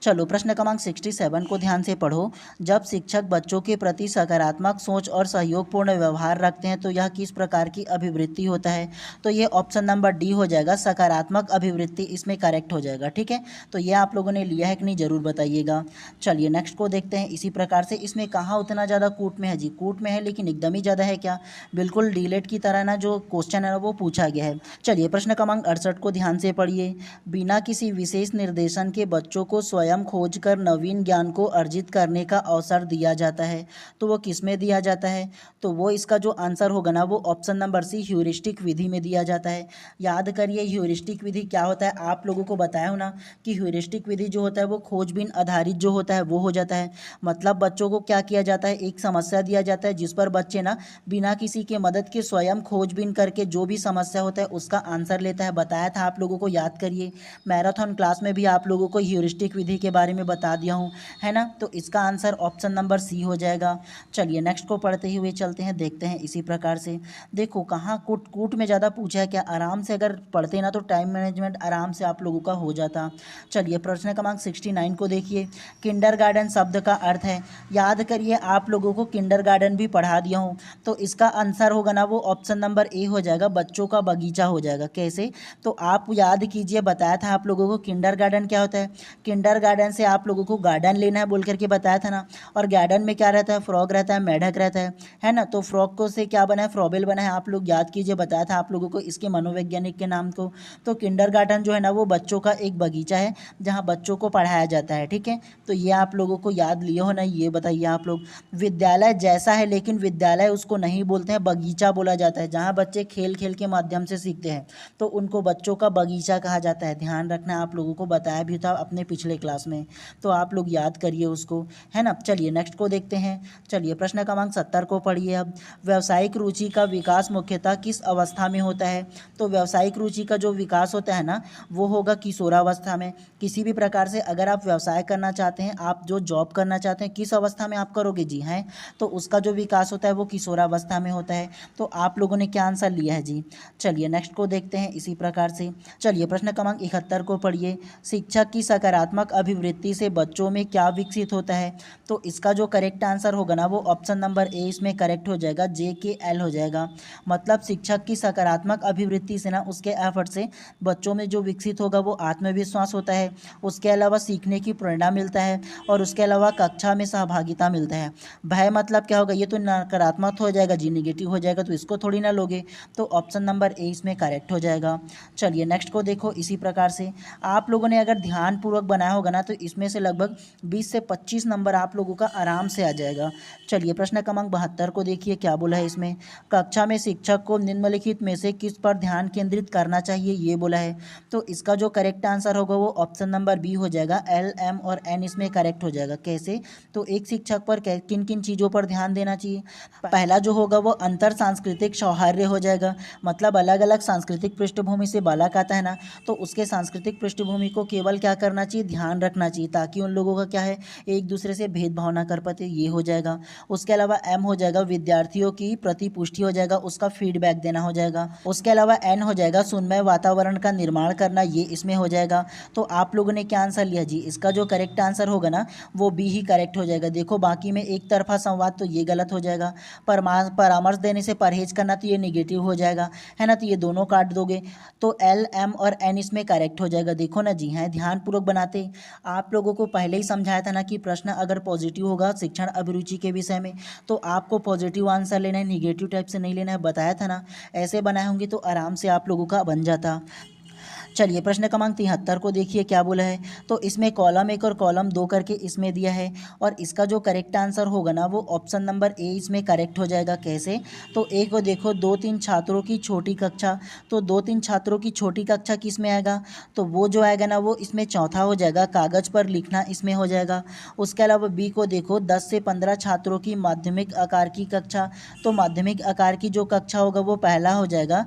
चलो प्रश्न क्रमांक 67 को ध्यान से पढ़ो, जब शिक्षक बच्चों के प्रति सकारात्मक सोच और सहयोगपूर्ण व्यवहार रखते हैं तो यह किस प्रकार की अभिवृत्ति होता है, तो ये ऑप्शन नंबर डी हो जाएगा, सकारात्मक अभिवृत्ति इसमें करेक्ट हो जाएगा। ठीक है, तो ये आप लोगों ने लिया है कि नहीं ज़रूर बताइएगा। चलिए नेक्स्ट को देखते हैं इसी प्रकार से। इसमें कहाँ उतना ज़्यादा कूट में है जी, कूट में है लेकिन एकदम ही ज़्यादा है क्या, बिल्कुल डीलेट की तरह ना जो क्वेश्चन है वो पूछा गया है। चलिए प्रश्न क्रमांक 68 को ध्यान से पढ़िए, बिना किसी विशेष निर्देशन के बच्चों को स्वयं खोजकर नवीन ज्ञान को अर्जित करने का अवसर दिया जाता है, तो वो किस में दिया जाता है, तो वो इसका जो आंसर होगा ना वो ऑप्शन नंबर सी ह्यूरिस्टिक विधि में दिया जाता है। याद करिए ह्यूरिस्टिक विधि क्या होता है, आप लोगों को बताया हूँ ना कि ह्यूरिस्टिक विधि जो होता है वो खोजबीन आधारित जो होता है वो हो जाता है। मतलब बच्चों को क्या किया जाता है, एक समस्या दिया जाता है जिस पर बच्चे ना बिना किसी के मदद के स्वयं खोजबीन करके जो भी समस्या होता है उसका आंसर लेता है। बताया था आप लोगों को, याद करिए मैराथन क्लास में भी आप लोगों को ह्यूरिस्टिक विधि के बारे में बता दिया हूँ, है ना, तो इसका आंसर ऑप्शन नंबर सी हो जाएगा। चलिए नेक्स्ट को पढ़ते हुए चलते हैं, देखते हैं इसी प्रकार से। देखो कहाँ कूट कूट में ज़्यादा पूछा है क्या, आराम से अगर पढ़ते ना तो टाइम मैनेजमेंट आराम से आप लोगों का हो जाता। चलिए प्रश्न क्रमांक 69 को देखिए, किंडरगार्टन शब्द का अर्थ है, याद करिए आप लोगों को किंडरगार्टन भी पढ़ा दिया हूँ, तो इसका आंसर होगा ना वो ऑप्शन नंबर ए हो जाएगा, बच्चों का बगीचा हो जाएगा। कैसे, तो आप याद कीजिए बताया था आप लोगों को किंडरगार्टन क्या होता है, किंडरगार्टन से आप लोगों को गार्डन लेना है बोल करके बताया था ना। और गार्डन में क्या रहता है, फ्रॉग रहता है, मेढक रहता है ना। तो फ्रॉग को से क्या बना है, फ्रॉबेल बना है। आप लोग याद कीजिए, बताया था आप लोगों को इसके मनोवैज्ञानिक के नाम को। तो किंडरगार्टन जो है ना वो बच्चों का एक बगीचा है जहाँ बच्चों को पढ़ाया जाता है, ठीक है। तो ये आप लोगों को याद लिए हो ना, ये बताइए आप लोग। विद्यालय जैसा है लेकिन विद्यालय उसको नहीं बोलते हैं, बगीचा बोला जाता है। जहाँ बच्चे खेल खेल के माध्यम से सीखते हैं तो उनको बच्चों का बगीचा कहा जाता है। ध्यान रखना, आप लोगों को बताया भी था अपने पिछले क्लास में, तो आप लोग याद करिए उसको, है ना। चलिए नेक्स्ट को देखते हैं। चलिए प्रश्न क्रमांक 70 को पढ़िए अब। व्यावसायिक रुचि का विकास मुख्यतः किस अवस्था में होता है। तो व्यावसायिक रुचि का जो विकास होता है ना वो होगा किशोरावस्था में। किसी भी प्रकार से अगर आप व्यवसाय करना चाहते हैं, आप जो जॉब करना चाहते हैं, किस अवस्था में आप करोगे जी, हैं तो उसका जो विकास होता है वो किशोरावस्था में होता है। तो आप लोगों ने क्या आंसर लिया है जी। चलिए नेक्स्ट को देखते हैं इसी प्रकार से। चलिए प्रश्न क्रमांक 71 को पढ़िए। शिक्षक की सकारात्मक अभिवृत्ति से बच्चों में क्या विकसित होता है। तो इसका जो करेक्ट आंसर होगा ना वो ऑप्शन नंबर ए इसमें करेक्ट हो जाएगा, JKL हो जाएगा। मतलब शिक्षक की सकारात्मक अभिवृत्ति से ना, उसके एफर्ट से बच्चों में जो विकसित होगा वो आत्मविश्वास होता है, उसके अलावा सीखने की प्रेरणा मिलता है, और उसके अलावा कक्षा में सहभागिता मिलता है। भय मतलब क्या होगा, ये तो नकारात्मक हो जाएगा जी, निगेटिव हो जाएगा, तो इसको थोड़ी ना लोगे। तो ऑप्शन नंबर ए इसमें करेक्ट हो जाएगा। चलिए नेक्स्ट को देखो इसी प्रकार से। आप लोगों ने अगर ध्यानपूर्वक बनाया होगा ना तो इसमें से लगभग 20 से 25 नंबर आप लोगों का आराम से आ जाएगा। चलिए प्रश्न क्रमांक 72 को देखिए क्या बोला है इसमें। कक्षा में शिक्षक को निम्नलिखित में से किस पर ध्यान केंद्रित करना चाहिए, ये बोला है। तो इसका जो करेक्ट आंसर होगा वो ऑप्शन नंबर बी हो जाएगा, L, M और N इसमें करेक्ट हो जाएगा। कैसे, तो एक शिक्षक पर किन किन चीज़ों पर ध्यान देना चाहिए। पहला जो होगा वो अंतर सांस्कृतिक सौहार्द हो जाएगा। मतलब अलग अलग सांस्कृतिक पृष्ठभूमि से बालक आता है ना, तो उसके सांस्कृतिक पृष्ठभूमि को केवल क्या करना चाहिए, ध्यान रखना चाहिए, ताकि उन लोगों का क्या है, एक दूसरे से भेदभाव ना कर पाते, ये हो जाएगा। उसके अलावा एम हो जाएगा, विद्यार्थियों की प्रति पुष्टि हो जाएगा, उसका फीडबैक देना हो जाएगा। उसके अलावा एन हो जाएगा, सुनमय वातावरण का निर्माण करना, ये इसमें हो जाएगा। तो आप लोगों ने क्या आंसर लिया जी, इसका जो करेक्ट आंसर होगा ना वो बी ही करेक्ट हो जाएगा। देखो बाकी में एक तरफा संवाद तो ये गलत हो जाएगा, परामर्श देने से परहेज करना तो ये निगेटिव हो जाएगा, है ना। तो ये दोनों काट दोगे तो L, M और N इसमें करेक्ट हो जाएगा। देखो ना जी, हैं ध्यानपूर्वक बनाते। आप लोगों को पहले ही समझाया था ना कि प्रश्न अगर पॉजिटिव होगा शिक्षण अभिरुचि के विषय में तो आपको पॉजिटिव आंसर लेना है, निगेटिव टाइप से नहीं लेना है, बताया था ना। ऐसे बनाए होंगे तो आराम से आप लोगों का बन जाता। चलिए प्रश्न क्रमांक 73 को देखिए क्या बोला है। तो इसमें कॉलम 1 और कॉलम 2 करके इसमें दिया है, और इसका जो करेक्ट आंसर होगा ना वो ऑप्शन नंबर ए इसमें करेक्ट हो जाएगा। कैसे, तो एक को देखो 2-3 छात्रों की छोटी कक्षा, तो 2-3 छात्रों की छोटी कक्षा किस में आएगा, तो वो जो आएगा ना वो इसमें चौथा हो जाएगा, कागज़ पर लिखना इसमें हो जाएगा। उसके अलावा बी को देखो 10 से 15 छात्रों की माध्यमिक आकार की कक्षा, तो माध्यमिक आकार की जो कक्षा होगा वो पहला हो जाएगा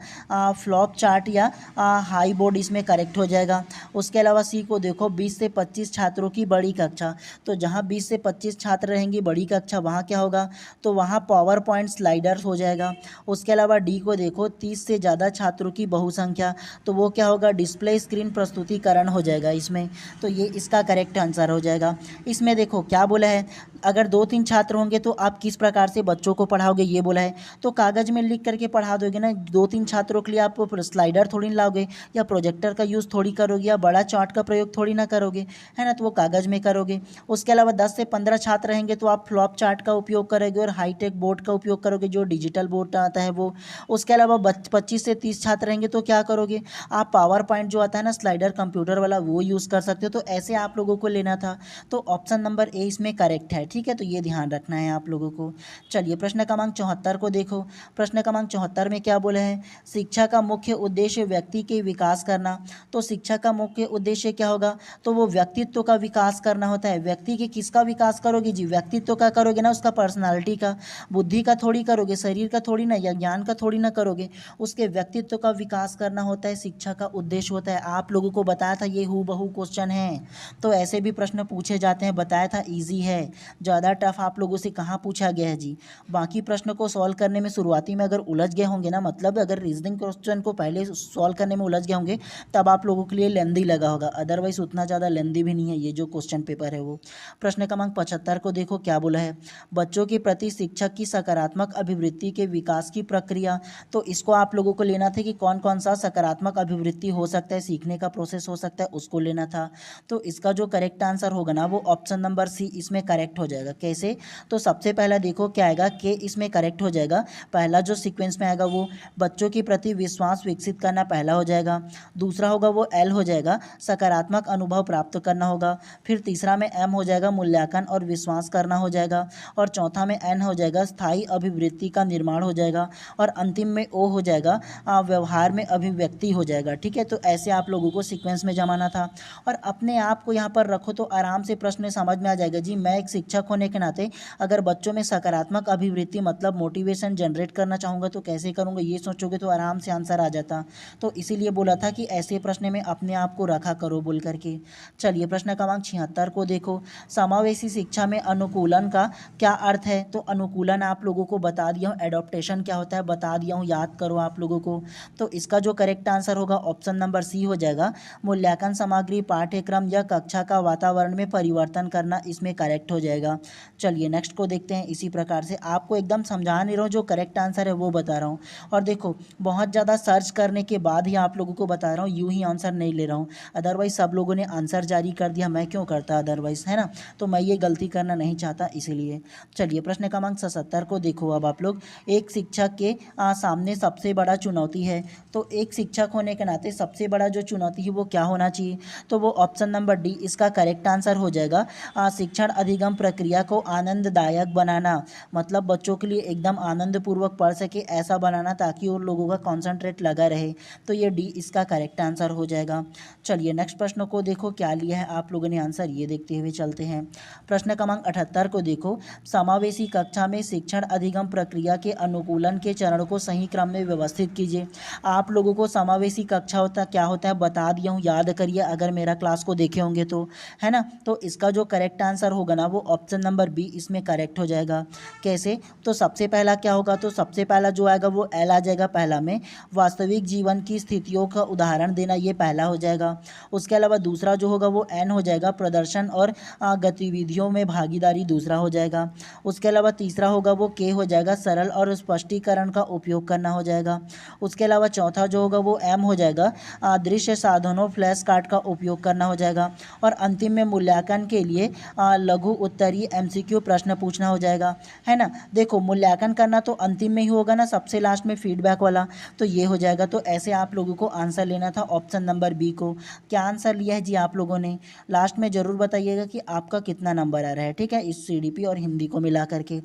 फ्लॉप चार्ट या हाई बोर्ड, इसमें करेक्ट हो जाएगा। उसके अलावा सी को देखो 20 से 25 छात्रों की बड़ी कक्षा, तो जहाँ 20 से 25 छात्र रहेंगी बड़ी कक्षा वहाँ क्या होगा, तो वहाँ पावर पॉइंट स्लाइडर्स हो जाएगा। उसके अलावा डी को देखो 30 से ज़्यादा छात्रों की बहुसंख्या, तो वो क्या होगा, डिस्प्ले स्क्रीन प्रस्तुतिकरण हो जाएगा इसमें। तो ये इसका करेक्ट आंसर हो जाएगा। इसमें देखो क्या बोला है, अगर 2-3 छात्र होंगे तो आप किस प्रकार से बच्चों को पढ़ाओगे, ये बोला है। तो कागज़ में लिख करके पढ़ा दोगे ना। 2-3 छात्रों के लिए आप स्लाइडर थोड़ी ना लाओगे, या प्रोजेक्टर का यूज़ थोड़ी करोगे, या बड़ा चार्ट का प्रयोग थोड़ी ना करोगे, है ना। तो वो कागज़ में करोगे। उसके अलावा 10 से 15 छात्र रहेंगे तो आप फ्लॉप चार्ट का उपयोग करोगे और हाईटेक बोर्ड का उपयोग करोगे, जो डिजिटल बोर्ड आता है वो। उसके अलावा 25 से 30 छात्र रहेंगे तो क्या करोगे, आप पावर पॉइंट जो आता है ना स्लाइडर कंप्यूटर वाला, वो यूज़ कर सकते हो। तो ऐसे आप लोगों को लेना था। तो ऑप्शन नंबर ए इसमें करेक्ट है, ठीक है। तो ये ध्यान रखना है आप लोगों को। चलिए प्रश्न क्रमांक 74 को देखो। प्रश्न क्रमांक 74 में क्या बोले हैं, शिक्षा का मुख्य उद्देश्य व्यक्ति के विकास करना। तो शिक्षा का मुख्य उद्देश्य क्या होगा, तो वो व्यक्तित्व का विकास करना होता है। व्यक्ति के किसका विकास करोगे जी, व्यक्तित्व का करोगे ना, उसका पर्सनालिटी का, बुद्धि का थोड़ी करोगे, शरीर का थोड़ी ना, या ज्ञान का थोड़ी ना करोगे, उसके व्यक्तित्व का विकास करना होता है, शिक्षा का उद्देश्य होता है। आप लोगों को बताया था ये हूबहू क्वेश्चन है, तो ऐसे भी प्रश्न पूछे जाते हैं, बताया था ईजी है, ज़्यादा टफ आप लोगों से कहाँ पूछा गया है जी। बाकी प्रश्न को सॉल्व करने में शुरुआती में अगर उलझ गए होंगे ना, मतलब अगर रीजनिंग क्वेश्चन को पहले सॉल्व करने में उलझ गए होंगे, तब आप लोगों के लिए लेंदी लगा होगा, अदरवाइज उतना ज़्यादा लेंदी भी नहीं है ये जो क्वेश्चन पेपर है वो। प्रश्न क्रमांक 75 को देखो क्या बोला है, बच्चों के प्रति शिक्षक की सकारात्मक अभिवृत्ति के विकास की प्रक्रिया। तो इसको आप लोगों को लेना था कि कौन कौन सा सकारात्मक अभिवृत्ति हो सकता है, सीखने का प्रोसेस हो सकता है, उसको लेना था। तो इसका जो करेक्ट आंसर होगा ना वो ऑप्शन नंबर सी इसमें करेक्ट हो जाएगा। कैसे, तो सबसे पहला देखो क्या आएगा, के इसमें करेक्ट हो जाएगा। पहला जो सीक्वेंस में आएगा वो बच्चों के प्रति विश्वास विकसित करना पहला हो जाएगा। दूसरा होगा वो एल हो जाएगा, सकारात्मक अनुभव प्राप्त करना होगा। फिर तीसरा में एम हो जाएगा, मूल्यांकन और विश्वास करना हो जाएगा। और चौथा में एन हो जाएगा, स्थायी अभिवृत्ति का निर्माण हो जाएगा। और अंतिम में ओ हो जाएगा, व्यवहार में अभिव्यक्ति हो जाएगा। ठीक है, तो ऐसे आप लोगों को सीक्वेंस में जमाना था। और अपने आप को यहाँ पर रखो तो आराम से प्रश्न समझ में आ जाएगा जी। मैं एक शिक्षक होने के नाते अगर बच्चों में सकारात्मक अभिवृत्ति मतलब मोटिवेशन जनरेट करना चाहूँगा तो कैसे करूँगा, ये सोचोगे तो आराम से आंसर आ जाता। तो इसीलिए बोला था कि ऐसे प्रश्न में अपने आप को रखा करो बोल करके। चलिए प्रश्न क्रमांक 76 को देखो, समावेशी शिक्षा में अनुकूलन का क्या अर्थ है। तो अनुकूलन आप लोगों को बता दिया हूँ, एडॉप्टेशन क्या होता है बता दिया हूँ, याद करो आप लोगों को। तो इसका जो करेक्ट आंसर होगा ऑप्शन नंबर सी हो जाएगा, मूल्यांकन सामग्री पाठ्यक्रम या कक्षा का वातावरण में परिवर्तन करना, इसमें करेक्ट हो जाएगा। चलिए नेक्स्ट को देखते हैं। इसी प्रकार से आपको एकदम समझा नहीं रहा हूँ, जो करेक्ट आंसर है वो बता रहा हूँ। और देखो बहुत ज़्यादा सर्च करने के बाद ही आप लोगों को बता रहा हूँ, यूं ही आंसर नहीं ले रहा हूँ। अदरवाइज सब लोगों ने आंसर जारी कर दिया, मैं क्यों करता अदरवाइज, है ना। तो मैं ये गलती करना नहीं चाहता इसीलिए। चलिए प्रश्न क्रमांक 77 को देखो। अब आप लोग, एक शिक्षक के सामने सबसे बड़ा चुनौती है। तो एक शिक्षक होने के नाते सबसे बड़ा जो चुनौती है वो क्या होना चाहिए। तो वो ऑप्शन नंबर डी इसका करेक्ट आंसर हो जाएगा, शिक्षण अधिगम प्रक्रिया को आनंददायक बनाना। मतलब बच्चों के लिए एकदम आनंदपूर्वक पढ़ सके ऐसा बनाना, ताकि उन लोगों का कॉन्सेंट्रेट लगा रहे। तो ये डी इसका करेक्ट आंसर हो जाएगा। चलिए नेक्स्ट प्रश्न को देखो क्या लिया है आप लोगों ने आंसर, ये देखते हुए चलते हैं। प्रश्न क्रमांक 78 को देखो, समावेशी कक्षा में शिक्षण अधिगम प्रक्रिया के अनुकूलन के चरण को सही क्रम में व्यवस्थित कीजिए। आप लोगों को समावेशी कक्षा होता क्या होता है बता दिया हूँ, याद करिए अगर मेरा क्लास को देखे होंगे तो, है ना। तो इसका जो करेक्ट आंसर होगा ना वो ऑप्शन नंबर बी इसमें करेक्ट हो जाएगा। कैसे, तो सबसे पहला क्या होगा, तो सबसे पहला जो आएगा वो एल आ जाएगा पहला में, वास्तविक जीवन की स्थितियों का उदाहरण देना, ये पहला हो जाएगा। उसके अलावा दूसरा जो होगा वो एन हो जाएगा, प्रदर्शन और गतिविधियों में भागीदारी, दूसरा हो जाएगा। उसके अलावा तीसरा होगा वो के हो जाएगा, सरल और स्पष्टीकरण का उपयोग करना हो जाएगा। उसके अलावा चौथा जो होगा वो एम हो जाएगा, दृश्य साधनों फ्लैश कार्ड का उपयोग करना हो जाएगा। और अंतिम में मूल्यांकन के लिए लघु उत्तरीय एमसीक्यू प्रश्न पूछना हो जाएगा, है ना। देखो मूल्यांकन करना तो अंतिम में ही होगा ना, सबसे लास्ट में फीडबैक वाला, तो ये हो जाएगा। तो ऐसे आप लोगों को आंसर लेना था ऑप्शन नंबर बी को। क्या आंसर लिया है जी आप लोगों ने, लास्ट में ज़रूर बताइएगा कि आपका कितना नंबर आ रहा है, ठीक है, इस सीडीपी और हिंदी को मिला करके।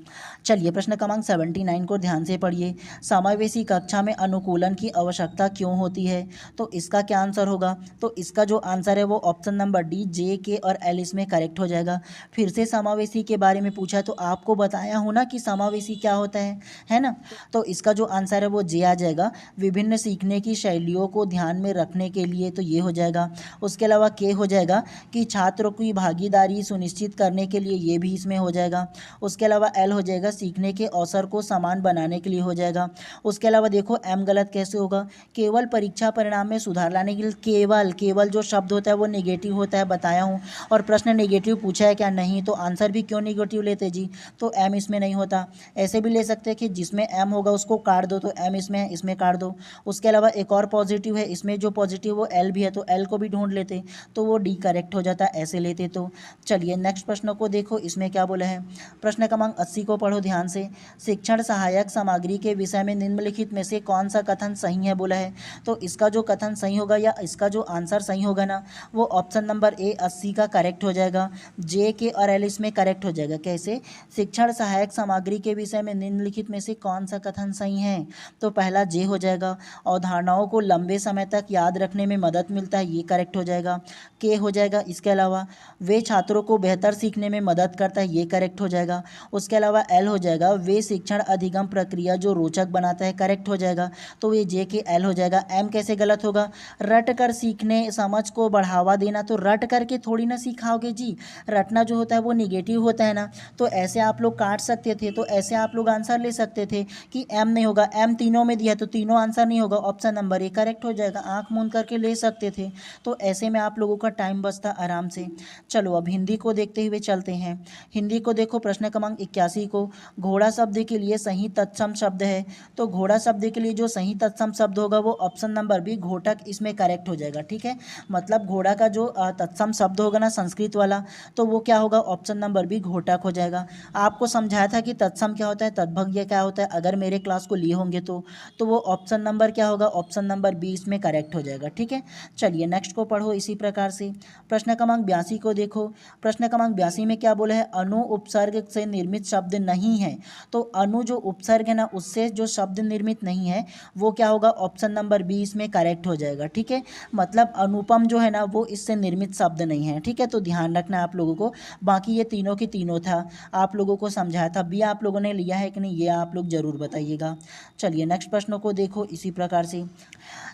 चलिए प्रश्न क्रमांक 79 को ध्यान से पढ़िए, समावेशी कक्षा में अनुकूलन की आवश्यकता क्यों होती है। तो इसका क्या आंसर होगा, तो इसका जो आंसर है वो ऑप्शन नंबर डी जे के और एल इसमें करेक्ट हो जाएगा। फिर से समावेशी के बारे में पूछा है तो आपको बताया हूँ ना कि समावेशी क्या होता है ना। तो इसका जो आंसर है वो जे आ जाएगा, विभिन्न सीखने की शैलियों को ध्यान में रखने के लिए, तो ये हो जाएगा। उसके अलावा के हो जाएगा कि छात्रों की भागीदारी सुनिश्चित करने के लिए, ये भी इसमें हो जाएगा। उसके अलावा एल हो जाएगा, सीखने के अवसर को समान बनाने के लिए हो जाएगा। उसके अलावा देखो एम गलत कैसे होगा, केवल परीक्षा परिणाम में सुधार लाने के लिए, केवल जो शब्द होता है वो नेगेटिव होता है बताया हूँ। और प्रश्न नेगेटिव पूछा है क्या, नहीं, तो आंसर भी क्यों नेगेटिव लेते जी, तो एम इसमें नहीं होता। ऐसे भी ले सकते हैं कि जिसमें एम होगा उसको काट दो, तो एम इसमें है, इसमें काट दो। उसके अलावा एक और पॉजिटिव है, इसमें जो पॉजिटिव वो एल भी है, तो एल को भी ढूंढ लेते तो वो डी करेक्ट हो जाता, ऐसे लेते तो। चलिए नेक्स्ट प्रश्न को देखो, इसमें क्या बोला है। प्रश्न क्रमांक 80 को पढ़ो ध्यान से, शिक्षण सहायक सामग्री के विषय में निम्नलिखित में से कौन सा कथन सही है बोला है। तो इसका जो कथन सही होगा या इसका जो आंसर सही होगा ना वो ऑप्शन नंबर ए 80 का करेक्ट हो जाएगा, जे के और एल इसमें करेक्ट हो जाएगा। कैसे, शिक्षण सहायक सामग्री के विषय में निम्नलिखित में से कौन सा कथन सही है। तो पहला जे हो जाएगा, अवधारणाओं को लंबे समय तक याद रखने में मदद मिलता है, ये करेक्ट हो जाएगा। के हो जाएगा, इसके अलावा वे छात्रों को बेहतर सीखने में मदद करता है, ये करेक्ट हो जाएगा। उसके अलावा एल हो जाएगा, वे शिक्षण अधिगम प्रक्रिया जो रोचक बनाता है, करेक्ट हो जाएगा। तो ये जे के एल हो जाएगा। एम कैसे गलत होगा, रट कर सीखने समझ को बढ़ावा देना, तो रट करके थोड़ी ना सिखाओगे जी, रटना जो होता है वो निगेटिव होता है ना। तो ऐसे आप लोग काट सकते थे, तो ऐसे आप लोग आंसर ले सकते थे कि एम नहीं होगा, एम तीनों में दिया तो तीनों आंसर नहीं होगा, ऑप्शन नंबर ए करेक्ट हो जाएगा। आँख आँख मूंद करके ले सकते थे। तो ऐसे में आप लोगों का टाइम बचता आराम से। चलो अब हिंदी को देखते हुए चलते हैं। हिंदी को देखो, प्रश्न क्रमांक 81 को, घोड़ा शब्द के लिए सही तत्सम शब्द है। तो घोड़ा शब्द के लिए जो सही तत्सम शब्द होगा वो ऑप्शन नंबर बी घोटक इसमें करेक्ट हो जाएगा। ठीक है, मतलब घोड़ा का जो तत्सम शब्द होगा ना संस्कृत वाला, तो वो क्या होगा, ऑप्शन नंबर बी घोटक हो जाएगा। आपको समझाया था कि तत्सम क्या होता है, तद्भव्य क्या होता है, अगर मेरे क्लास को लिए होंगे तो वो ऑप्शन नंबर क्या होगा, ऑप्शन नंबर बी इसमें करेक्ट हो जाएगा। ठीक है, चलिए नेक्स्ट को पढ़ो इसी प्रकार से। प्रश्न क्रमांक 82 को देखो। प्रश्न क्रमांक 82 में क्या बोला है, अनु उपसर्ग से निर्मित शब्द नहीं है। तो अनु जो उपसर्ग है ना, उससे जो शब्द निर्मित नहीं है वो क्या होगा, ऑप्शन नंबर बी इसमें करेक्ट हो जाएगा। ठीक है, मतलब अनुपम जो है ना वो इससे निर्मित शब्द नहीं है। ठीक है, तो ध्यान रखना है आप लोगों को। बाकी ये तीनों की तीनों था, आप लोगों को समझाया था। बी आप लोगों ने लिया है कि नहीं, ये आप लोग जरूर बताइएगा। चलिए नेक्स्ट प्रश्नों को देखो इसी प्रकार से।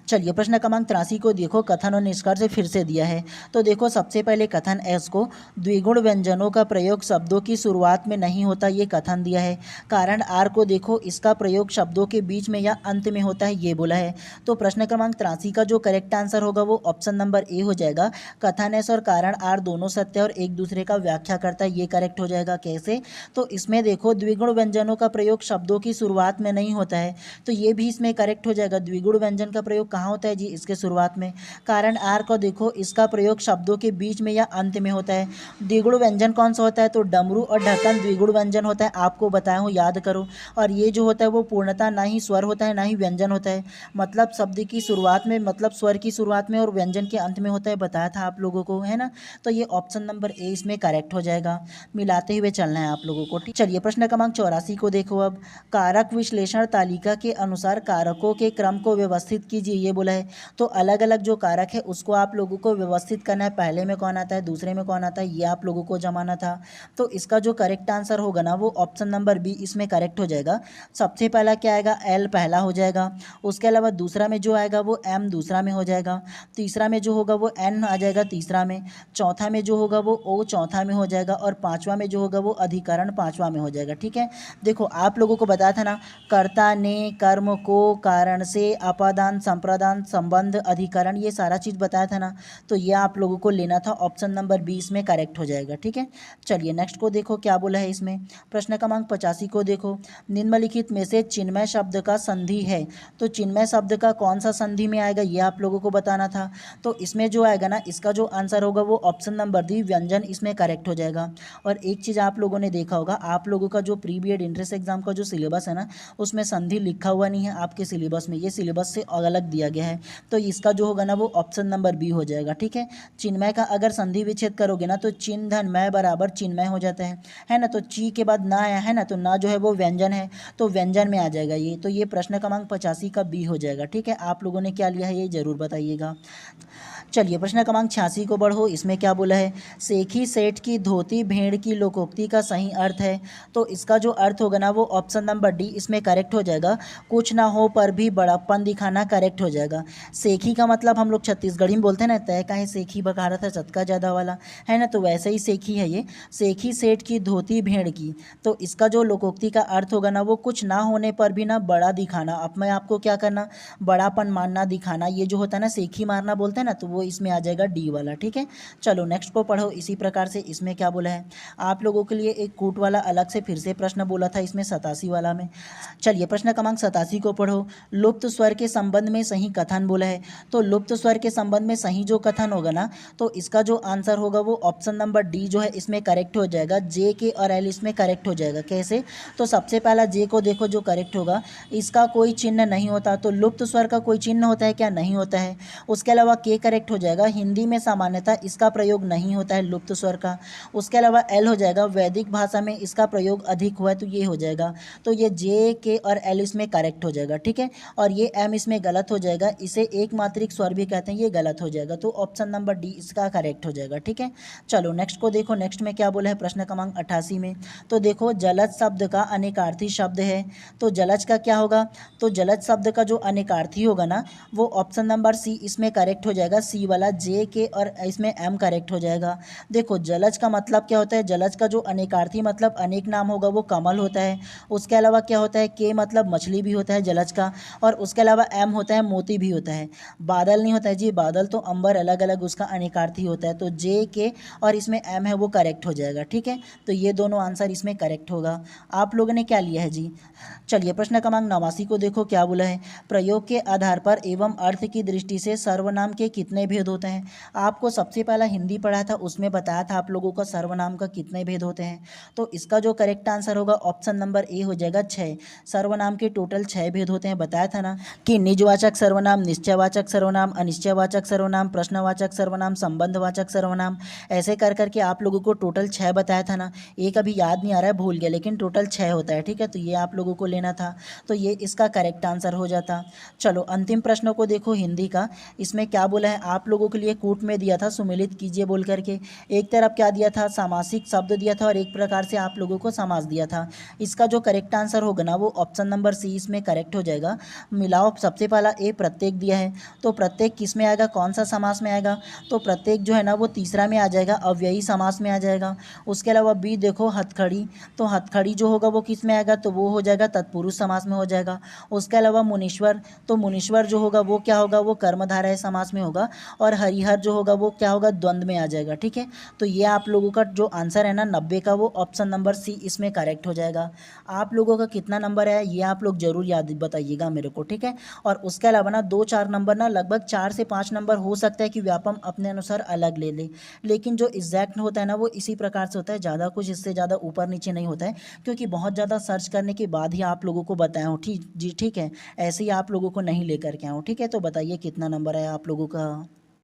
चलिए प्रश्न क्रमांक 83 को देखो, कथन और निष्कर्ष फिर से दिया है। तो देखो सबसे पहले कथन एस को, द्विगुण व्यंजनों का प्रयोग शब्दों की शुरुआत में नहीं होता, ये कथन दिया है। कारण आर को देखो, इसका प्रयोग शब्दों के बीच में या अंत में होता है, ये बोला है। तो प्रश्न क्रमांक 83 का जो करेक्ट आंसर होगा वो ऑप्शन नंबर ए हो जाएगा। कथन एस और कारण आर दोनों सत्य और एक दूसरे का व्याख्या करता है, ये करेक्ट हो जाएगा। कैसे, तो इसमें देखो द्विगुण व्यंजनों का प्रयोग शब्दों की शुरुआत में नहीं होता है, तो ये भी इसमें करेक्ट हो जाएगा। द्विगुण व्यंजन का प्रयोग कहाँ होता है जी, इसके शुरुआत में। कारण आर को देखो, इसका प्रयोग शब्दों के बीच में या अंत में होता है। द्विगुण व्यंजन कौन सा होता है, तो डमरू और ढक्कन द्विगुण व्यंजन होता है, आपको बताया हूँ, याद करो। और ये जो होता है वो पूर्णतः ना ही स्वर होता है ना ही व्यंजन होता है, मतलब शब्द की शुरुआत में, मतलब स्वर की शुरुआत में और व्यंजन के अंत में होता है, बताया था आप लोगों को, है ना। तो ये ऑप्शन नंबर ए इसमें करेक्ट हो जाएगा। मिलाते हुए चलना है आप लोगों को। चलिए प्रश्न क्रमांक 84 को देखो अब, कारक विश्लेषण तालिका के अनुसार कारकों के क्रम को व्यवस्थित कीजिए, ये बोला है। तो अलग अलग जो कारक है उसको आप लोगों को व्यवस्थित करना है, पहले में कौन आता है, दूसरे में कौन आता है, ये आप लोगों को जमाना था। तो इसका जो करेक्ट आंसर होगा ना वो ऑप्शन नंबर बी इसमें करेक्ट हो जाएगा। सबसे पहला क्या आएगा, एल पहला हो जाएगा। उसके अलावा दूसरा में जो आएगा वो एम दूसरा में हो जाएगा। तीसरा में जो होगा वो एन आ जाएगा तीसरा में। चौथा में जो होगा वो ओ चौथा में हो जाएगा। और पांचवा में जो होगा वो अधिकरण पांचवा में हो जाएगा। ठीक है, देखो आप लोगों को बताया था ना, कर्ता ने कर्म को कारण से, अपादान संप्रदान संबंध अधिकरण, ये सारा चीज़ बताया था ना, तो ये आप लोगों को लेना था। ऑप्शन नंबर 20 में करेक्ट हो जाएगा। ठीक है, चलिए नेक्स्ट को देखो क्या बोला है इसमें। प्रश्न क्रमांक 85 को देखो, निम्नलिखित में से चिन्मय शब्द का संधि है। तो चिन्मय शब्द का कौन सा संधि में आएगा, ये आप लोगों को बताना था। तो इसमें जो आएगा ना, इसका जो आंसर होगा वो ऑप्शन नंबर डी व्यंजन इसमें करेक्ट हो जाएगा। और एक चीज़ आप लोगों ने देखा होगा, आप लोगों का जो प्री बीएड एंट्रेंस एग्जाम का जो सिलेबस है ना, उसमें संधि लिखा हुआ नहीं है आपके सिलेबस में, ये सिलेबस से अलग दिया गया है। तो इसका जो होगा ना वो ऑप्शन नंबर बी हो जाएगा। ठीक है, चिन्मय का अगर संधि विच्छेद करोगे ना तो चिन्ह धन मय बराबर चिन्मय हो जाता है ना। तो ची के बाद ना आया है ना, तो ना जो है वो व्यंजन है, तो व्यंजन में आ जाएगा ये। तो ये प्रश्न क्रमांक 85 का बी हो जाएगा। ठीक है, आप लोगों ने क्या लिया है ये जरूर बताइएगा। चलिए प्रश्न क्रमांक 86 को बढ़ो, इसमें क्या बोला है, सेखी सेठ की धोती भेड़ की लोकोक्ति का सही अर्थ है। तो इसका जो अर्थ होगा ना वो ऑप्शन नंबर डी इसमें करेक्ट हो जाएगा। कुछ ना हो पर भी बड़प्पन दिखाना करेक्ट हो जाएगा। सेखी का मतलब हम लोग छत्तीसगढ़ी में बोलते हैं ना, तय काहे सेखी बघा रहा था चटका ज़्यादा वाला, है ना, तो वैसे ही सेखी है ये। सेखी सेठ की धोती भेड़ की, तो इसका जो लोकोक्ति का अर्थ होगा ना वो कुछ ना होने पर भी ना बड़ा दिखाना, अब मैं आपको क्या करना, बड़ापन मानना दिखाना, ये जो होता है ना सेखी मारना बोलते हैं ना, तो वो इसमें आ जाएगा डी वाला। ठीक है, चलो नेक्स्ट को पढ़ो इसी प्रकार से। इसमें क्या बोला है, आप लोगों के लिए एक कूट वाला अलग से फिर से प्रश्न बोला था इसमें 87 वाला में। चलिए प्रश्न क्रमांक 87 को पढ़ो, लुप्त स्वर के संबंध में सही कथन बोला है। तो लुप्त स्वर के संबंध में सही जो कथन होगा ना, तो इसका जो आंसर होगा वो ऑप्शन नंबर डी जो है इसमें करेक्ट हो जाएगा। जे के और एल इसमें करेक्ट हो जाएगा। कैसे, तो सबसे पहला जे को देखो जो करेक्ट होगा, इसका कोई चिन्ह नहीं होता, तो लुप्त स्वर का कोई चिन्ह होता है क्या, नहीं होता है। उसके अलावा के करेक्ट हो जाएगा, हिंदी में सामान्यतः इसका प्रयोग नहीं होता है लुप्त स्वर का। उसके अलावा एल हो जाएगा, वैदिक भाषा में इसका प्रयोग अधिक हुआ है, तो ये हो जाएगा। तो ये जे के और एल इसमें करेक्ट हो जाएगा। ठीक है, और ये एम इसमें गलत हो जाएगा, इसे एक मात्रिक स्वर भी कहते हैं, ये गलत हो जाएगा। तो ऑप्शन नंबर डी इसका करेक्ट हो जाएगा। ठीक है, चलो नेक्स्ट को देखो, नेक्स्ट में क्या बोला है प्रश्न क्रमांक 88 में। तो देखो जलज शब्द का अनेकार्थी शब्द है, तो जलज का क्या होगा, तो जलज शब्द का जो अनेकार्थी होगा ना वो ऑप्शन नंबर सी इसमें करेक्ट हो जाएगा। सी वाला जे के और इसमें एम करेक्ट हो जाएगा। देखो जलज का मतलब क्या होता है, जलज का जो अनेकार्थी मतलब अनेक नाम होगा वो कमल होता है। उसके अलावा क्या होता है, के मतलब मछली भी होता है जलज का। और उसके अलावा एम होता है मोती भी होता है। बादल नहीं होता है जी, बादल तो अंबर अलग अलग उसका अनेकार्थी होता है। तो जे के और इसमें एम है वो करेक्ट हो जाएगा। ठीक है, तो ये दोनों आंसर इसमें करेक्ट होगा। आप लोगों ने क्या लिया है जी? चलिए प्रश्न क्रमांक 89 को देखो क्या बोला है। प्रयोग के आधार पर एवं अर्थ की दृष्टि से सर्वनाम के कितने भेद होते हैं? आपको सबसे पहला हिंदी पढ़ा था, उसमें बताया था आप लोगों का सर्वनाम का कितने भेद होते हैं। तो इसका जो करेक्ट आंसर होगा ऑप्शन नंबर ए हो जाएगा 6। सर्वनाम के टोटल 6 भेद होते हैं। बताया था ना कि निजवाचक सर्वनाम, निश्चयवाचक सर्वनाम, अनिश्चयवाचक सर्वनाम, प्रश्नवाचक सर्वनाम, संबंधवाचक सर्वनाम, ऐसे कर करके आप लोगों को टोटल 6 बताया था ना। एक अभी याद नहीं आ रहा है, भूल गया, लेकिन टोटल 6 होता है। ठीक है, तो ये आप लोगों को लेना था, तो ये इसका करेक्ट आंसर हो जाता। चलो अंतिम प्रश्नों को देखो हिंदी का। इसमें क्या बोला है आप लोगों के लिए कूट में दिया था, सुमिलित कीजिए बोल करके। एक तरफ क्या दिया था, सामासिक शब्द दिया था, और एक प्रकार से आप लोगों को समास दिया था। इसका जो करेक्ट आंसर होगा ना वो ऑप्शन नंबर सी इसमें करेक्ट हो जाएगा। मिलाओ, सबसे पहला ए प्रत्येक दिया है, तो प्रत्येक किस में आएगा, कौन सा समास में आएगा? तो प्रत्येक जो है ना वो तीसरा में आ जाएगा, अव्ययी समास में आ जाएगा। उसके अलावा बी देखो हथखड़ी, तो हथखड़ी जो होगा वो किस में आएगा, तो वो हो जाएगा तत्पुरुष समास में हो जाएगा। उसके अलावा मुनीश्वर, तो मुनीश्वर जो होगा वो क्या होगा, वो कर्मधारय समास में होगा। और हरिहर जो होगा वो क्या होगा, द्वंद्व में आ जाएगा। ठीक है, तो ये आप लोगों का जो आंसर है ना 90 का, वो ऑप्शन नंबर सी इसमें करेक्ट हो जाएगा। आप लोगों का कितना नंबर है ये आप लोग जरूर याद बताइएगा मेरे को। ठीक है, और उसके अलावा ना 2-4 नंबर ना, लगभग 4 से 5 नंबर हो सकता है कि व्यापम अपने अनुसार अलग ले ले, लेकिन जो एग्जैक्ट होता है ना वो इसी प्रकार से होता है, ज़्यादा कुछ इससे ज़्यादा ऊपर नीचे नहीं होता है, क्योंकि बहुत ज़्यादा सर्च करने के बाद ही आप लोगों को बताया हूँ। ठीक जी, ठीक है, ऐसे ही आप लोगों को नहीं लेकर के आऊँ। ठीक है, तो बताइए कितना नंबर है आप लोगों का?